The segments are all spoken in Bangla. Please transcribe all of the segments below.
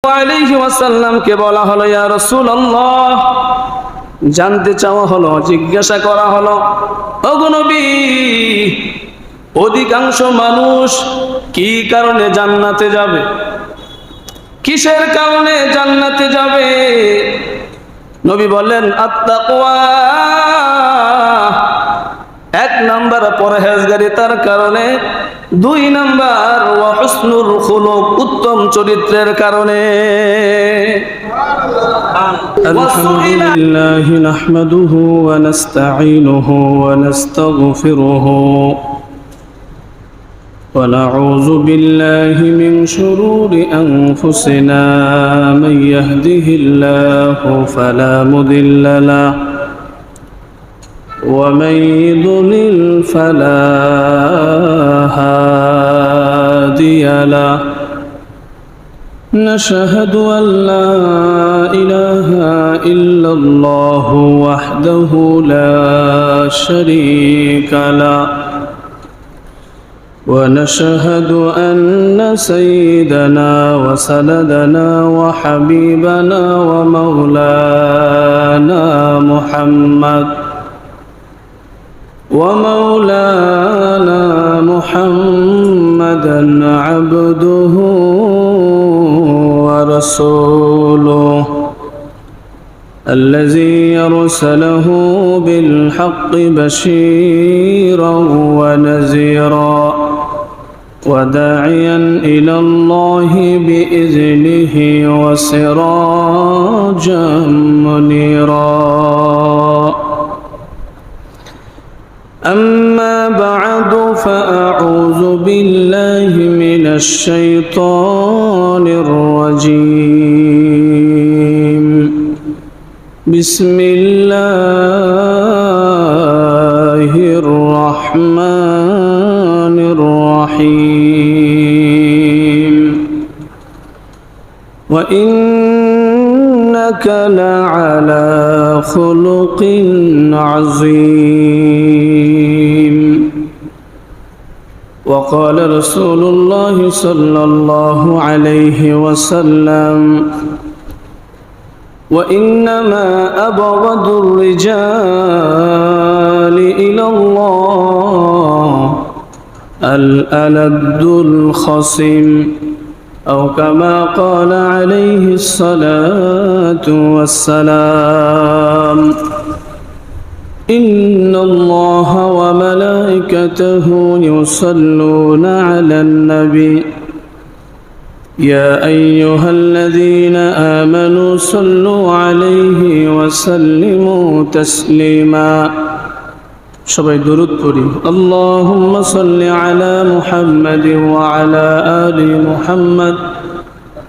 আলাইহি ওয়াসাল্লামকে বলা হলো, ইয়া রাসূলুল্লাহ, জানতে চাওয়া হলো, জিজ্ঞাসা করা হলো, ওগো নবী, অধিকাংশ মানুষ কি কারণে জান্নাতে যাবে? কিসের কারণে জান্নাতে যাবে? নবী বললেন, আত-তাকওয়া। এক নাম্বার পরহেজগারিতার কারণে, দুই নাম্বার ওয়া হুসনুল খুলুক, উত্তম চরিত্রের কারণে। আলহামদুলিল্লাহি নাহমাদুহু ওয়া নাস্তাঈনুহু ওয়া নাস্তাগফিরুহু ওয়া নাউযু বিল্লাহি মিন শুরুরি আনফুসিনা মান ইয়াহদিহিল্লাহু ফালা মুদিল্লা লাহু ومن يضلل فلا هادي له نشهد أن لا إله إلا الله وحده لا شريك له ونشهد أن سيدنا وسندنا وحبيبنا ومولانا محمدا عبده ورسوله الذي أرسله بالحق بشيرا ونذيرا وداعيا إلى الله بإذنه وسراجا منيرا. أما بعد فأعوذ بالله من الشيطان الرجيم. بسم الله الرحمن الرحيم. وإنك لعلى خلق عظيم. وقال رسول الله صلى الله عليه وسلم: وإنما أبغض الرجال إلى الله الألد الخصم، أو كما قال عليه الصلاة والسلام. إن الله وملائكته يصلون على النبي يا أيها الذين آمنوا صلوا عليه وسلموا تسليما. সবাই দরুদ পড়ি। আল্লাহুম্মা সাল্লি আলা মুহাম্মাদিন ওয়া আলা আলি মুহাম্মাদ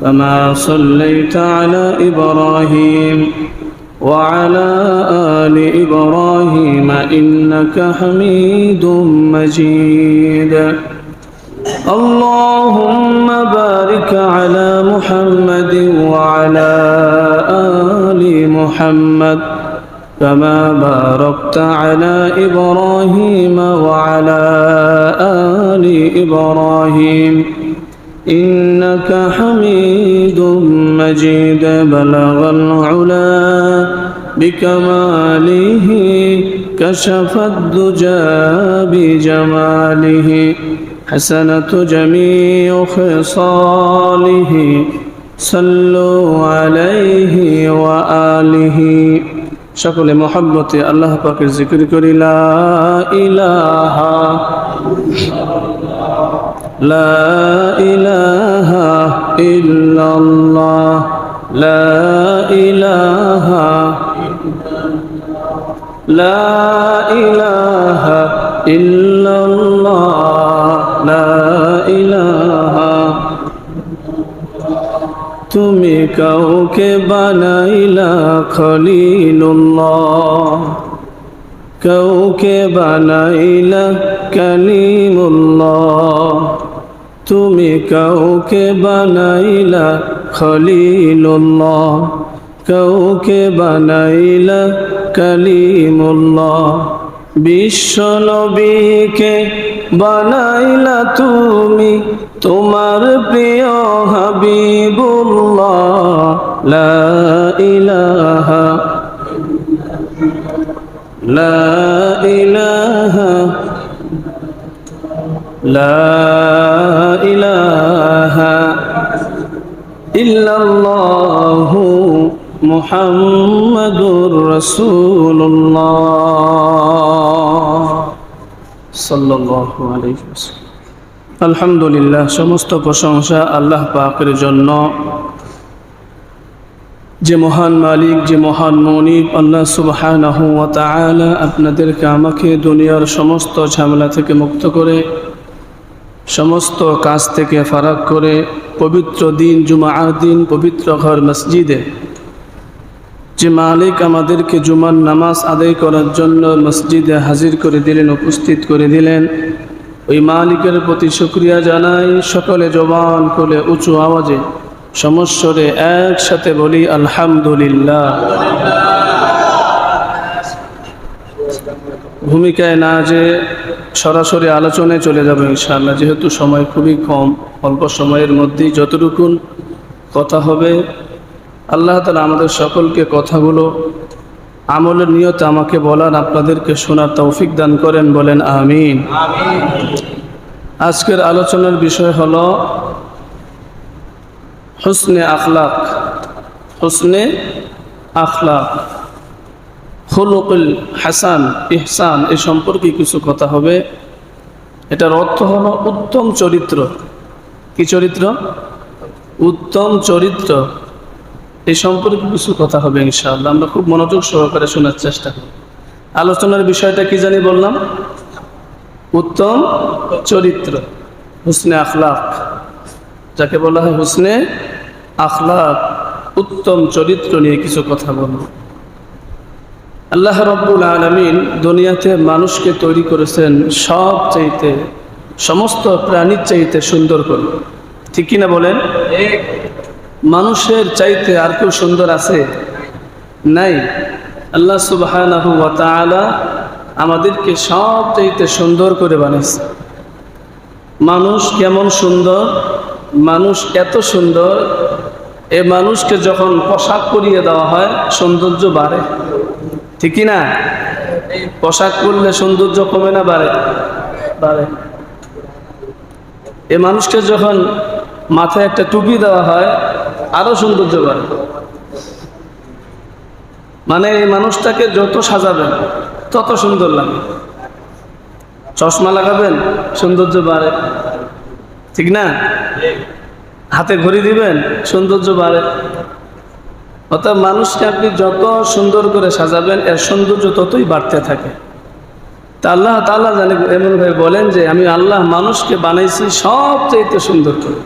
কামা সাল্লাইতা আলা ইব্রাহিম وعلى آل إبراهيم إنك حميد مجيد. اللهم بارك على محمد وعلى آل محمد كما باركت على إبراهيم وعلى آل إبراهيم إنك حميد مجيد. بلغ العلا بكماله كشف الدجى بجماله حسنة جميع خصاله صلوا عليه وآله. সকলে মহব্বতে আল্লাহ পাকের জিকির করি, লা ইলাহা লা ইলাহা ইল্লাল্লাহ লা ইলাহা লা ইলাহা ইল্লাল্লাহ লা ইলাহা। তুমি কাউকে বানাইলা খলিলুল্লাহ, কাউকে বানাইলা কালিমুল্লাহ। তুমি কাউকে বানাইলা খলিলুল্লাহ, কাউকে বানাইলা কালিমুল্লাহ। বিশ্ব নবীকে বানাইলা তুমি তোমার প্রিয় হাবিবুল্লাহ লা ইলাহা লা ইলাহা লা ইলাহা ইল্লাল্লাহু মুহাম্মাদুর রাসূলুল্লাহ সাল্লাল্লাহু আলাইহি ওয়াসাল্লাম। আলহামদুলিল্লাহ, সমস্ত প্রশংসা আল্লাহ পাকের জন্য, যে মহান মালিক, যে মহান মনিব আল্লাহ সুবহানাহু ওয়া তাআলা আপনাদেরকে আমাকে দুনিয়ার সমস্ত ঝামেলা থেকে মুক্ত করে, সমস্ত কাজ থেকে ফারাক করে পবিত্র দিন জুমার দিন পবিত্র ঘর মসজিদে যে মালিক আমাদেরকে জুমার নামাজ আদায় করার জন্য মসজিদে হাজির করে দিলেন, উপস্থিত করে দিলেন, ওই মালিকের প্রতি শুকরিয়া জানাই। সকলে জবান খুলে উঁচু আওয়াজে সমস্বরে একসাথে বলি আলহামদুলিল্লাহ। ভূমিকায় না যে সরাসরি আলোচনায় চলে যাবে ইনশাআল্লাহ, যেহেতু সময় খুবই কম, অল্প সময়ের মধ্যেই যতটুকু কথা হবে আল্লাহ তাআলা আমাদের সকলকে কথাগুলো আমলের নিয়তে আমাকে বলার, আপনাদেরকে শোনার তৌফিক দান করেন, বলেন আমিন। আজকের আলোচনার বিষয় হলো হুসনে আখলাক। হুসনে আখলাক, খুলুকুল হাসান, ইহসান, এই সম্পর্কে কিছু কথা হবে। এটার অর্থ হলো উত্তম চরিত্র। কি চরিত্র? উত্তম চরিত্র। এই সম্পর্কে কিছু কথা হবে ইনশাআল্লাহ। আমরা খুব মনোযোগ সহকারে শোনার চেষ্টা করি। আলোচনার বিষয়টা কি জানি বললাম? উত্তম চরিত্র, হুসনে আখলাক, যাকে বলা হয় হুসনে আখলাক, উত্তম চরিত্র নিয়ে কিছু কথা বলব। আল্লাহ রাব্বুল আলামিন দুনিয়াতে মানুষকে তৈরি করেছেন সব চাইতে, সমস্ত প্রাণীর চাইতে সুন্দর করে। ঠিক কিনা বলেন? মানুষের চাইতে আর কেউ সুন্দর আছে? নাই। আল্লাহ সুবহানাহু ওয়া তাআলা আমাদেরকে সব চাইতে সুন্দর করে বানিয়েছে। মানুষ কেমন সুন্দর! মানুষ এত সুন্দর, এ মানুষকে যখন পোশাক পরিয়ে দেওয়া হয় সৌন্দর্য বাড়ে। ঠিক কিনা? পোশাক পরলে সৌন্দর্য কমে না বাড়ে? বাড়ে। এ মানুষকে যখন মাথায় একটা টুপি দেওয়া হয় আরো সৌন্দর্য বাড়ে। মানে এই মানুষটাকে যত সাজাবেন তত সুন্দর লাগে। চশমা লাগাবেন, সৌন্দর্য বাড়ে। ঠিক না? হাতে ঘড়ি দিবেন, সৌন্দর্য বাড়ে। অর্থাৎ মানুষকে আপনি যত সুন্দর করে সাজাবেন এর সৌন্দর্য ততই বাড়তে থাকে। তা আল্লাহ তাআলা জানে এমনভাবে বলেন যে আমি আল্লাহ মানুষকে বানাইছি সবচাইতে সুন্দর করে।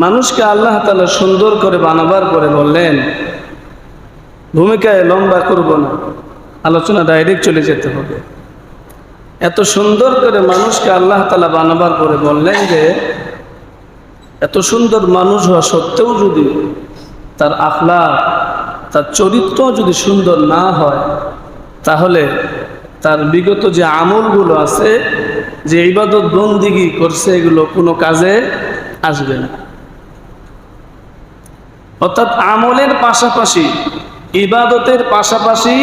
মানুষকে আল্লাহ তাআলা সুন্দর করে বানাবার পরে বললেন, ভূমিকায় লম্বা করব না, আলোচনা ডাইরেক্ট চলে যেতে হবে। এত সুন্দর করে মানুষকে আল্লাহ তাআলা বানাবার পরে বললেন যে এত সুন্দর মানুষ হওয়া সত্ত্বেও যদি তার আখলাক, তার চরিত্র যদি সুন্দর না হয়, তাহলে তার বিগত যে আমলগুলো আছে, যে ইবাদত বন্দিগি করছে, এগুলো কোনো কাজে আসবে না। অর্থাৎ আমলের পাশাপাশি, ইবাদতের পাশাপাশি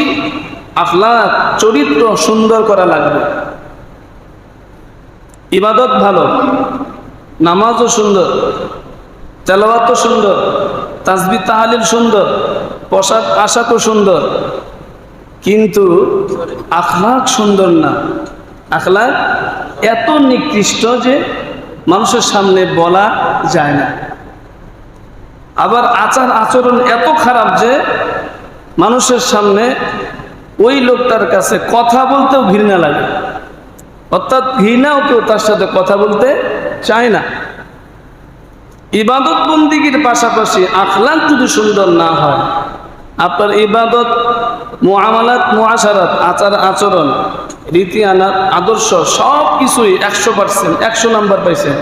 আখলাক, চরিত্র সুন্দর করা লাগবে। ইবাদত ভালো, নামাজও সুন্দর, তেলাওয়াতও সুন্দর, তাসবিহ তাহলিল সুন্দর, পোশাক আশাকও সুন্দর, কিন্তু আখলাক সুন্দর না। আখলাক এত নিকৃষ্ট যে মানুষের সামনে বলা যায় না। আবার আচার আচরণ এত খারাপ যে মানুষের সামনে ওই লোকটার কাছে কথা বলতেও ঘৃণা লাগে। অর্থাৎ ঘৃণাও কেউ তার সাথে কথা বলতে চায় না। ইবাদত বন্দিগির পাশাপাশি আখলাক যদি সুন্দর না হয়, আপনার ইবাদত, মুআমালাত, মুআশারাত, আচার আচরণ, রীতি আদর্শ সব কিছুই 100%, 100 নাম্বার পাইছেন,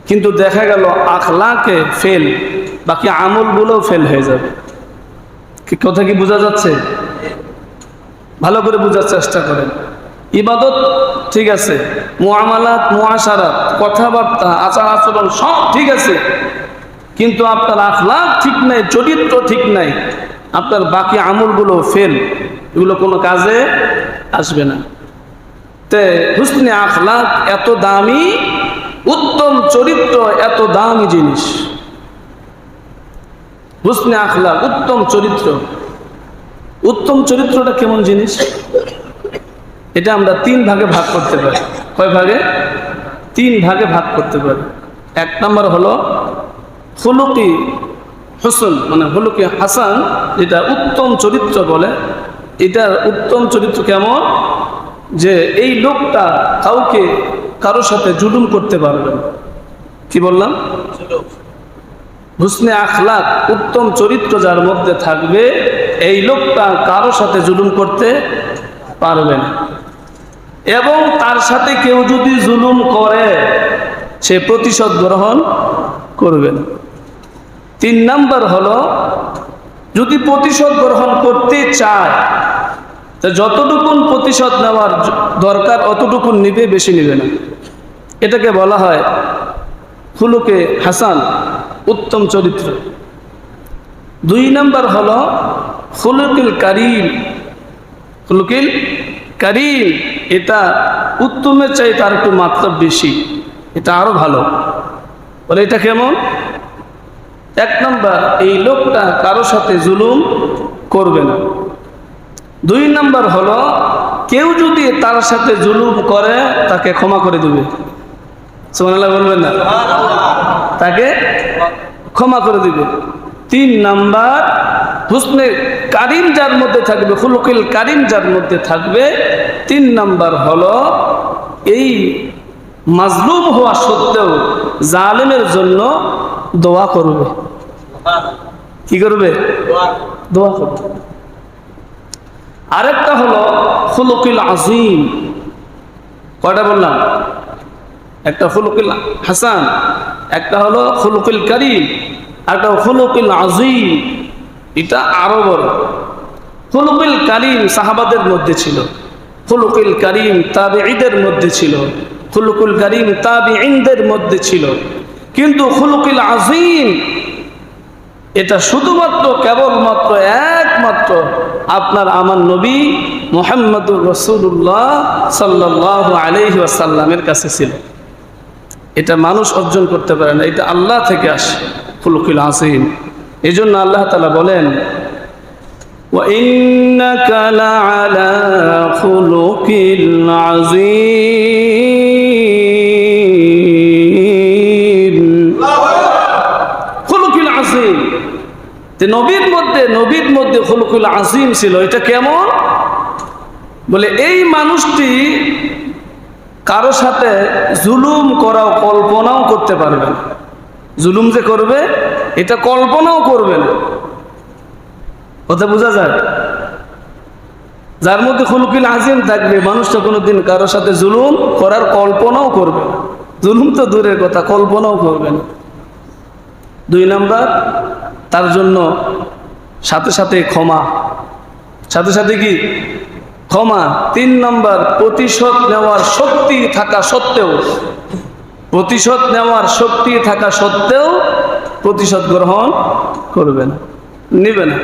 কিন্তু দেখা গেল আখলাকে ফেল, বাকি আমলগুলোও ফেল হয়ে যাবে। কি কথা কি বোঝা যাচ্ছে? ভালো করে বোঝার চেষ্টা করেন। ইবাদত ঠিক আছে, মুআমালাত মুআশারাত কথাবার্তা আচার আচরণ সব ঠিক আছে, কিন্তু আপনার আখলাক ঠিক নাই, চরিত্র ঠিক নাই, আপনার বাকি আমলগুলো ফেল, এগুলো কোনো কাজে আসবে না। তে হুসনে আখলাক এত দামি, উত্তম চরিত্র এত দামি জিনিস। হুসনে আখলাক উত্তম চরিত্র, উত্তম চরিত্রটা কেমন জিনিস এটা আমরা 3 ভাগে ভাগ করতে পারি। কয় ভাগে? 3 ভাগে ভাগ করতে পারি। 1 নম্বর হলো খুলুকি হুসন, মানে খুলুকি হাসান, যেটা উত্তম চরিত্র বলে। এটার উত্তম চরিত্র কেমন? যে এই লোকটা কারোর সাথে জুলুম করতে পারবে না। কি বললাম? হুসনে আখলাক উত্তম চরিত্র যার মধ্যে থাকবে, এই লোকটা কারোর সাথে জুলুম করতে পারবে না, এবং তার সাথে কেউ যদি জুলুম করে সে প্রতিশোধ গ্রহণ করবে না। 3 নাম্বার হলো যদি প্রতিশোধ গ্রহণ করতে চায় তো যতটুকুন প্রতিশোধ নেওয়ার দরকার অতটুকুন নিবে, বেশি নিবে না। এটাকে বলা হয় খুলুকে হাসান, উত্তম চরিত্র। 2 নাম্বার হলো খুলুকিল কারীম। খুলুকিল কারীম এটা উত্তমের চাইতে আর একটু মাত্রা বেশি, এটা আরো ভালো। বলে এটা কেমন? 1 নাম্বার এই লোকটা কারো সাথে জুলুম করবে না। 2 নাম্বার হলো কেউ যদি তার সাথে জুলুম করে তাকে ক্ষমা করে দেবে। সুবহানাল্লাহ বলবেন না? তাকে ক্ষমা করে দিবে। 3 নাম্বার হুসনে কারিম যার মধ্যে থাকবে, খুলুকিল কারিম যার মধ্যে থাকবে, 3 নাম্বার হলো এই মাজলুম হওয়া সত্ত্বেও জালেমের জন্য দোয়া করবে। কি করবে? দোয়া করবে। আরেকটা হলো খুলুকিল আজিম। কয়টা বললাম? একটা খুলুকিল হাসান, একটা হলো খুলুকিল কারীম, একটা খুলুকিল আজিম। এটা আরো বড়। খুলুকিল কারীম সাহাবাদের মধ্যে ছিল, খুলুকিল কারীম তাবেঈদের মধ্যে ছিল, খুলুকুল কারীম তাবেঈনদের মধ্যে ছিল, কিন্তু খুলুকিল আজিম এটা শুধুমাত্র কেবলমাত্র একমাত্র আপনার আমার নবী মুহাম্মদুর রাসূলুল্লাহ সাল্লাল্লাহু আলাইহি ওয়াসাল্লামের কাছে ছিল। এটা মানুষ অর্জন করতে পারে না, এটা আল্লাহ থেকে আসে, খুলুকুল আজিম। এই জন্য আল্লাহ তাআলা বলেন ওয়া ইন্নাকা লাআলা খুলুকিল আজিম। খুলুকুল আজিম, নবীর মধ্যে খুলুকুল আজিম ছিল। এটা কেমন? বলে এই মানুষটি কারো সাথে জুলুম করাও কল্পনাও করতে পারবে না। জুলুম যে করবে এটা কল্পনাও করবে না। কথা বোঝা যায়? যার মধ্যে খুলুকুল আজিম থাকবে, মানুষটা কোনোদিন কারো সাথে জুলুম করার কল্পনাও করবে না। জুলুম তো দূরের কথা, কল্পনাও করবে না। 2 নাম্বার তার জন্য সাথে সাথে ক্ষমা, সাথে সাথে কি? ক্ষমা। 3 নাম্বার প্রতিশোধ নেওয়ার শক্তি থাকা সত্ত্বেও, প্রতিশোধ নেওয়ার শক্তি থাকা সত্ত্বেও প্রতিশোধ গ্রহণ করবে না, নিবে না।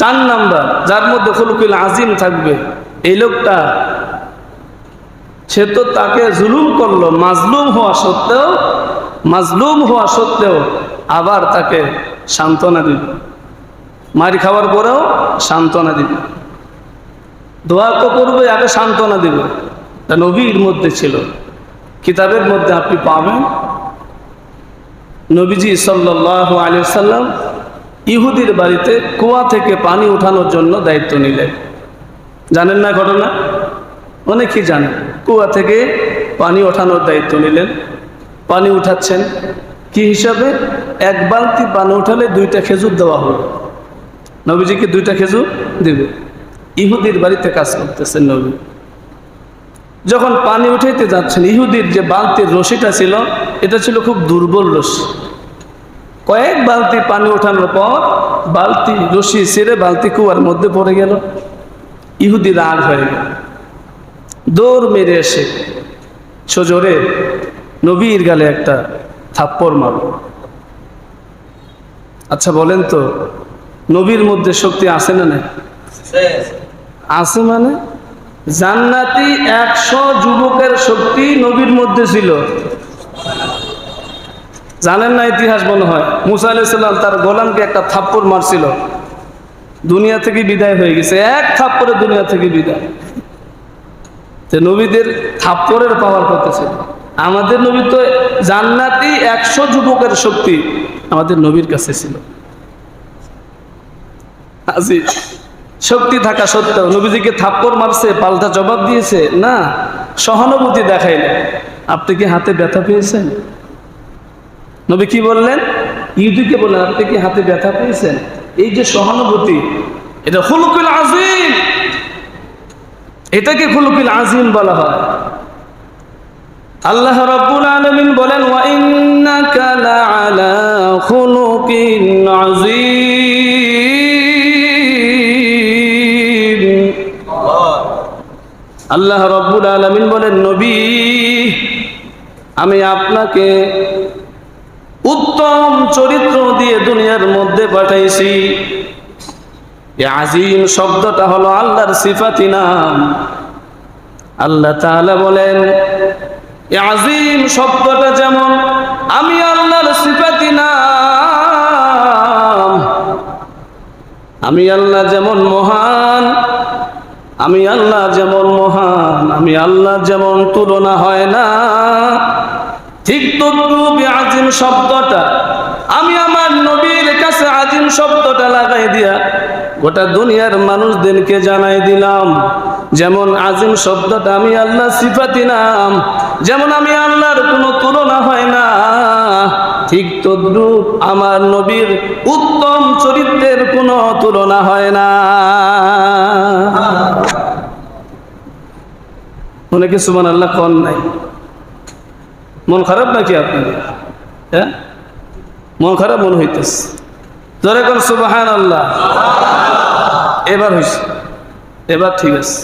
4 নাম্বার যার মধ্যে খুলুকুল আজিম থাকবে, এই লোকটা সে তো তাকে জুলুম করলো, মাজলুম হওয়া সত্ত্বেও আবার তাকে সান্ত্বনা দিবে, মারি খাওয়ার পরেও সান্ত্বনা দিবে, দোয়া তো করবে, আগে সান্ত্বনা দিবে। তা নবীর মধ্যে ছিল। কিতাবের মধ্যে আপনি পাবেন নবীজি সাল্লাল্লাহু আলাইহি ওয়াসাল্লাম ইহুদির বাড়িতে কুয়া থেকে পানি উঠানোর জন্য দায়িত্ব নিলেন। জানেন না ঘটনা? অনেকেই জানেন। কুয়া থেকে পানি ওঠানোর দায়িত্ব নিলেন। পানি উঠাচ্ছেন কি হিসাবে? 1 বালতি পানি উঠালে 2টা খেজুর দেওয়া হবে। নবীজিকে 2টা খেজুর দেবে। ইহুদির বাড়িতে কাজ করতেছেন নবী। যখন পানি উঠাইতে যাচ্ছেন, ইহুদির যে বালতির রশিটা ছিল এটা ছিল খুব দুর্বল রশি। কয়েক বালতি পানি ওঠানোর পর বালতি রশি ছেড়ে বালতি কুয়ার মধ্যে পড়ে গেল। ইহুদি রাগ হয়ে গেল, দৌড় মেরে এসে সজোরে নবীর গালে একটা থাপ্পড় মারল। আচ্ছা বলেন তো, নবীর মধ্যে শক্তি আছে না নাই? আছে মানে জান্নাতি 100 যুবকের শক্তি নবীর মধ্যে ছিল। জানেন না ইতিহাস মনে হয়, মুসা আলাইহিস সালাম তার গোলামকে একটা থাপ্পড় মারছিল, দুনিয়া থেকে বিদায় হয়ে গেছে, এক থাপ্পড়ে দুনিয়া থেকে বিদায়। যে নবীদের থাপ্পড়ের পাওয়ার কত ছিল। আমাদের নবী তো জান্নাতি 100 যুবকের শক্তি আমাদের নবীর কাছে ছিল। আজি শক্তি থাকা সত্ত্বেও নবীজিকে থাপ্পড় মারছে, পাল্টা জবাব দিয়েছে না, সহানুভূতি দেখাইলেন। আপনি কি হাতে ব্যথা পেয়েছেন? নবী কি বললেন? ইহুদিকে বললেন, আপনি কি হাতে ব্যথা পেয়েছেন? এই যে সহানুভূতি, এটা খুলুকুল আযীম, এটাকে খুলুকুল আযীম বলা হয়। আল্লাহ রাব্বুল আলামিন বলেন, ওয়া ইন্নাকা লাআলা খুলুকিন আযীম। আল্লাহ রাব্বুল আলামিন বলেন, নবী আমি আপনাকে উত্তম চরিত্র দিয়ে দুনিয়ার মধ্যে পাঠাইছি। এই আযীম শব্দটা হলো আল্লাহর সিফাতি নাম। আল্লাহ তাআলা বলেন, এই আযীম শব্দটা যেমন আমি আল্লাহর সিফাতি নাম, আমি আল্লাহ যেমন মহান, আমি আল্লাহ যেমন মহান, আমি আল্লাহ যেমন তুলনা হয় না, ঠিক তদ্রূপ আযীম শব্দটা আমি আমার নবীর কাছে আযীম শব্দটা লাগাই দিয়া গোটা দুনিয়ার মানুষদেরকে জানাই দিলাম। যেমন আযীম শব্দটা আমি আল্লাহ সিফাতি নাম, যেমন আমি আল্লাহর কোনো তুলনা হয় না, ঠিক তদ্রূপ আমার নবীর উত্তম চরিত্রের কোনো তুলনা হয় না। অনেকে সুবহানাল্লাহ কোন নাই, মন খারাপ নাকি আপনাদের? হ্যাঁ, মন খারাপ মনে হইতেছে, জোরে কোন সুবহানাল্লাহ। এবার হইছে, এবার ঠিক আছে।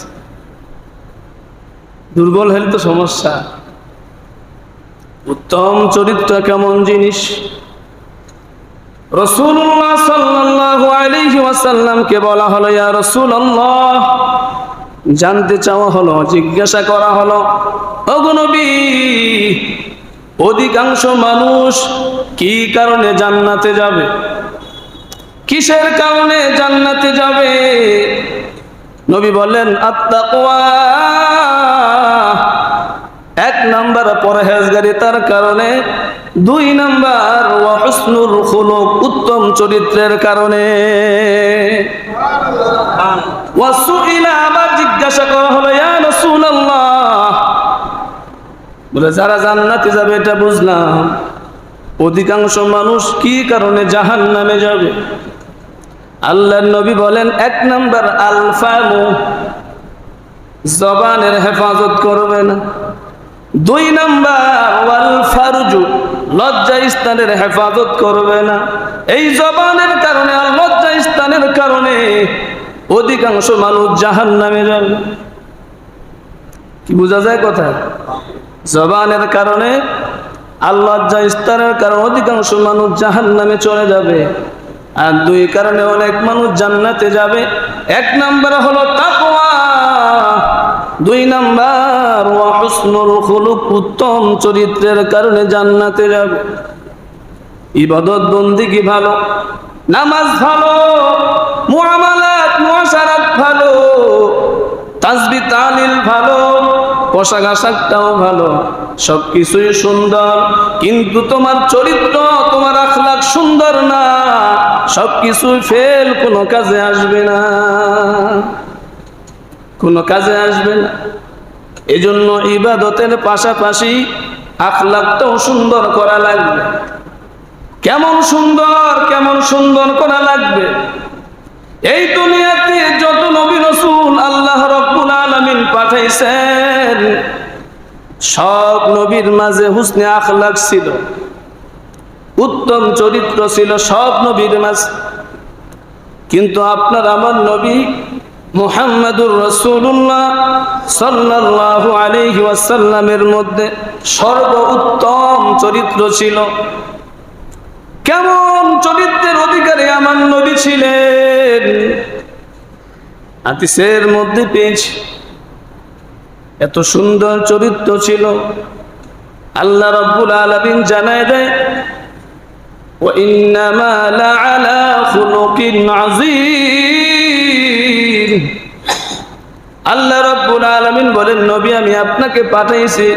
দুর্বল হলে তো সমস্যা। উত্তম চরিত্র কেমন জিনিস? রাসূলুল্লাহ সাল্লাল্লাহু আলাইহি ওয়াসাল্লামকে বলা হলো, ইয়া রাসূলুল্লাহ, জানতে চাওয়া হলো, জিজ্ঞাসা করা হলো, ওগো নবী, অধিকাংশ মানুষ কি কারণে জান্নাতে যাবে? কিসের কারণে জান্নাতে যাবে? নবী বললেন, আত-তাকওয়া, 1 নাম্বার পরহেজগারিতার কারণে, 2 নাম্বার ওয়া হুসনুল খুলুক, উত্তম চরিত্রের কারণে। ওয়া সুইলা, আবার জিজ্ঞাসা করা হলো, ইয়া রাসূলুল্লাহ, বলে যারা জান্নাতে যাবে এটা বুঝলাম, অধিকাংশ মানুষ কি কারণে জাহান্নামে যাবে? আল্লাহর নবী বলেন, 1 নাম্বার আল ফামু, জবানের হেফাজত করবে না। 2 নাম্বার ওয়াল ফারজু, লজ্জা স্থানের হেফাজত করবে না। এই জবানের কারণে আর লজ্জা স্থানের কারণে অধিকাংশ মানুষ জাহান্নামে যাবে। কি বোঝা যায় কথা? জবানের কারণে আর লজ্জা স্থানের কারণে অধিকাংশ মানুষ জাহান্নামে চলে যাবে। আর 2 কারণে অনেক মানুষ জান্নাতে যাবে। 1 নাম্বার হলো তাকওয়া, 2 নাম্বার ওয়া হুসনুল খুলুক, উত্তম চরিত্রের কারণে জান্নাতে যাবে। ইবাদত বন্দেগী ভালো, নামাজ ভালো, মুআমালাত মুআশারাত ভালো, তাসবিহ তাহলিল ভালো, পোশাক আশাকটাও ভালো, সবকিছুই সুন্দর, কিন্তু তোমার চরিত্র, তোমার আখলাক সুন্দর না, সবকিছুই ফেল, কোনো কাজে আসবে না, কোনো কাজে আসবে না। এজন্য ইবাদতের পাশাপাশি আখলাকটাও সুন্দর করা লাগবে। কেমন সুন্দর, কেমন সুন্দর করা লাগবে? এই দুনিয়াতে যত নবী রাসূল আল্লাহ রাব্বুল আলামিন পাঠাইছেন, সব নবীর মাঝে হুসনে আখলাক ছিল, উত্তম চরিত্র ছিল সব নবীর মাঝে। কিন্তু আপনার আমার নবী মুহাম্মাদুর রাসূলুল্লাহ সাল্লাল্লাহু আলাইহি ওয়াসাল্লামের মধ্যে সর্বোত্তম চরিত্র ছিল। কেমন চরিত্রের অধিকারী আমার নবী ছিলেন হাদিসের মধ্যে পেয়েছি। এত সুন্দর চরিত্র ছিল, আল্লাহ রাব্বুল আলামিন জানায় দেয় ওয়া ইন্নামা লাআলা খুলুকিন আযীম। আল্লাহ রাব্বুল আলামিন বলেন, নবী আমি আপনাকে পাঠাইছি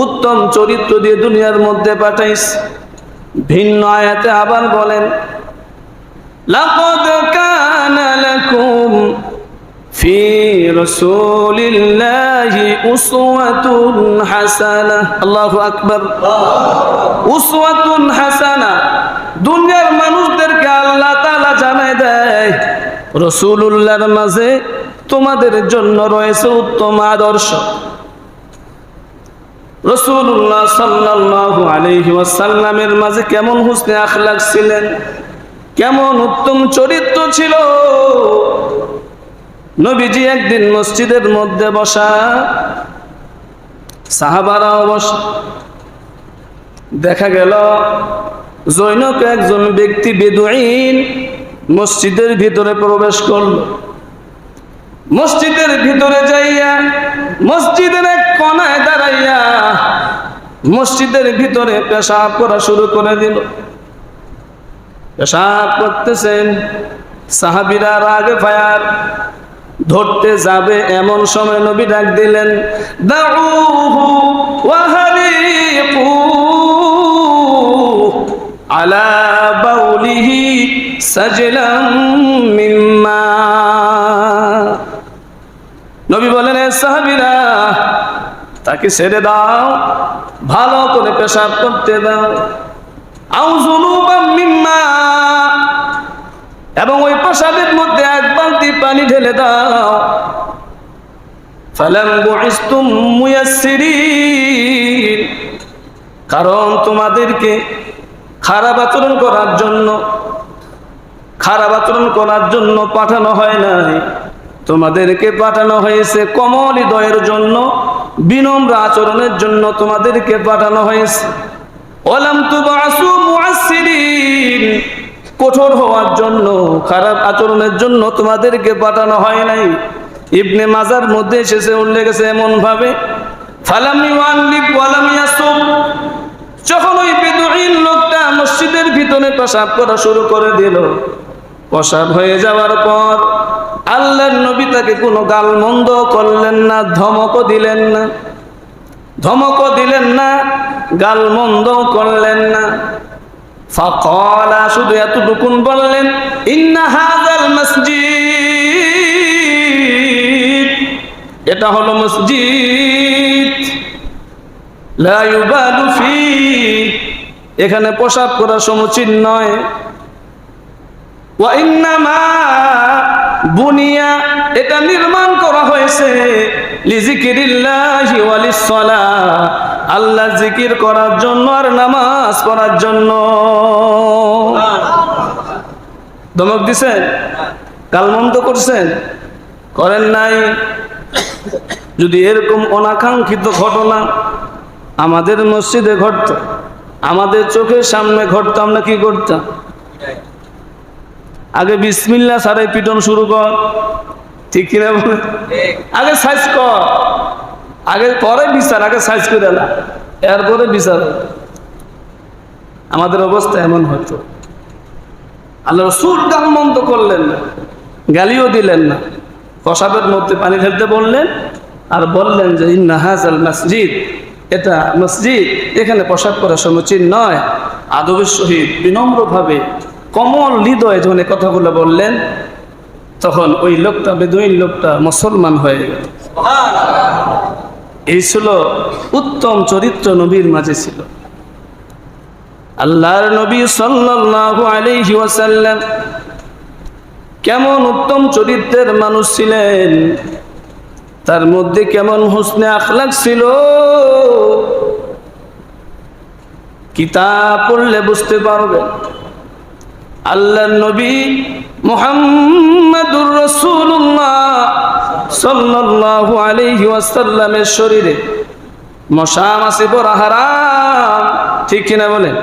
উত্তম চরিত্র দিয়ে দুনিয়ার মধ্যে পাঠাইছি। ভিন্ন আয়াতে আবার বলেন লাকাদ কানা লাকুম ফি রাসূলিল্লাহি উসওয়াতুন হাসানাহ। আল্লাহু আকবার। উসওয়াতুন হাসানাহ, দুনিয়ার মানুষদেরকে আল্লাহ তাআলা জানায় দেয় রাসূলুল্লাহর মাঝে তোমাদের জন্য রয়েছে উত্তম আদর্শ। রাসূলুল্লাহ সাল্লাল্লাহু আলাইহি ওয়াসাল্লামের মাঝে কেমন হুসনে আখলাক ছিলেন, কেমন উত্তম চরিত্র ছিল। নবীজি একদিন মসজিদের মধ্যে বসা, সাহাবারাও বসা, দেখা গেল জৈনক একজন ব্যক্তি বেদুইন মসজিদের ভিতরে প্রবেশ করল। মসজিদের ভিতরে যাইয়া মসজিদের এক কোণায় দাঁড়াইয়া মসজিদের ভিতরে পেশাব করা শুরু করে দিল। পেশাব করতেছেন, সাহাবীরা রাগে ফায়ার, ধরতে যাবে এমন সময় নবী ডাক দিলেন দাউহু ওয়াহারিকু আলা বাউলিহি সাজলাম মিম্মা। নবী বলেন এ সাহাবীরা তাকে ছেড়ে দাও, ভালো করে পেশাব করতে দাও। আও যুনুবাম মিম্মা, এবং ওই পেশাবের মধ্যে এক বালতি পানি ঢেলে দাও। ফালাম বুইসতুম মুয়াসসিরিন, কারণ তোমাদেরকে খারাপ আচরণ করার জন্য পাঠানো হয় নাই, তোমাদেরকে পাঠানো হয়েছে কোমল হৃদয়ের জন্য, বিনম্র আচরণের জন্য তোমাদেরকে পাঠানো হয়েছে। ওয়ালাম তুবআসু মুআসসিরিন, কঠোর হওয়ার জন্য, খারাপ আচরণের জন্য তোমাদেরকে পাঠানো হয় নাই। ইবনে মাজার মধ্যে এসেছে, উল্লেখ আছে এমন ভাবে ফালাম ইউআল্লিক ওয়ালাম ইয়াসুব, যখন ওই বেদুইন লোকটা মসজিদের ভিতরে পেশাব করা শুরু করে দিল, পেশাব হয়ে যাওয়ার পর আল্লাহর নবী তাকে কোনো গালমন্দ করলেন না, ধমকও দিলেন না, গালমন্দ করলেন না। ফাকালা, শুধু এতটুকুন বললেন ইন্না হাযাল মসজিদ, এটা হলো মসজিদ, লা ইউবালু ফি, এখানে পেশাব করা সমুচিত নয়। ওয়া ইন্নামা বুনিয়া, এটা নির্মাণ করা হয়েছে লিজিকিরিল্লাহি ওয়া লিসসালাহ, আল্লাহ জিকির করার জন্য আর নামাজ পড়ার জন্য। ধমক দিছেন, গালমন্দ করছেন, করেন নাই। যদি এরকম অনাকাঙ্ক্ষিত ঘটনা আমাদের মসজিদে ঘটত, আমাদের চোখের সামনে ঘটতো, আমরা কি করতাম? আগে বিসমিল্লাহ ছাড়াই পিটন শুরু কর, ঠিক কিনা বলে? আগে সাইজ কর, আগে পরে বিচার, আগে সাইজ করে না, এরপরে বিচার। আমাদের অবস্থা এমন হতো। আল্লাহ রাসূল গালমন্দ করলেন না, গালিও দিলেন না, পেশাবের মধ্যে পানি ঢেলতে বললেন আর বললেন যে ইন্না হাযাল মসজিদ, এটা মসজিদ, এখানে পেশাব করা সমীচীন নয়। আদবের সহিত বিনম্রভাবে কোমল হৃদয়ে যখন এই কথাগুলো বললেন, তখন ওই লোকটা, বেদুইন লোকটা মুসলমান হয়ে গেল। এই ছিল উত্তম চরিত্র নবীর মাঝে ছিল। আল্লাহর নবী সাল্লাল্লাহু আলাইহি ওয়াসাল্লাম কেমন উত্তম চরিত্রের মানুষ ছিলেন, তার মধ্যে কেমন হুসনে আখলাক ছিল, কিতাব পড়লে বুঝতে পারবেন। আল্লাহর নবী মুহাম্মাদুর রাসূলুল্লাহ সাল্লাল্লাহু আলাইহি ওয়াসাল্লামের শরীরে মশা মাছি পড়া হারাম, ঠিক কিনা বলেন?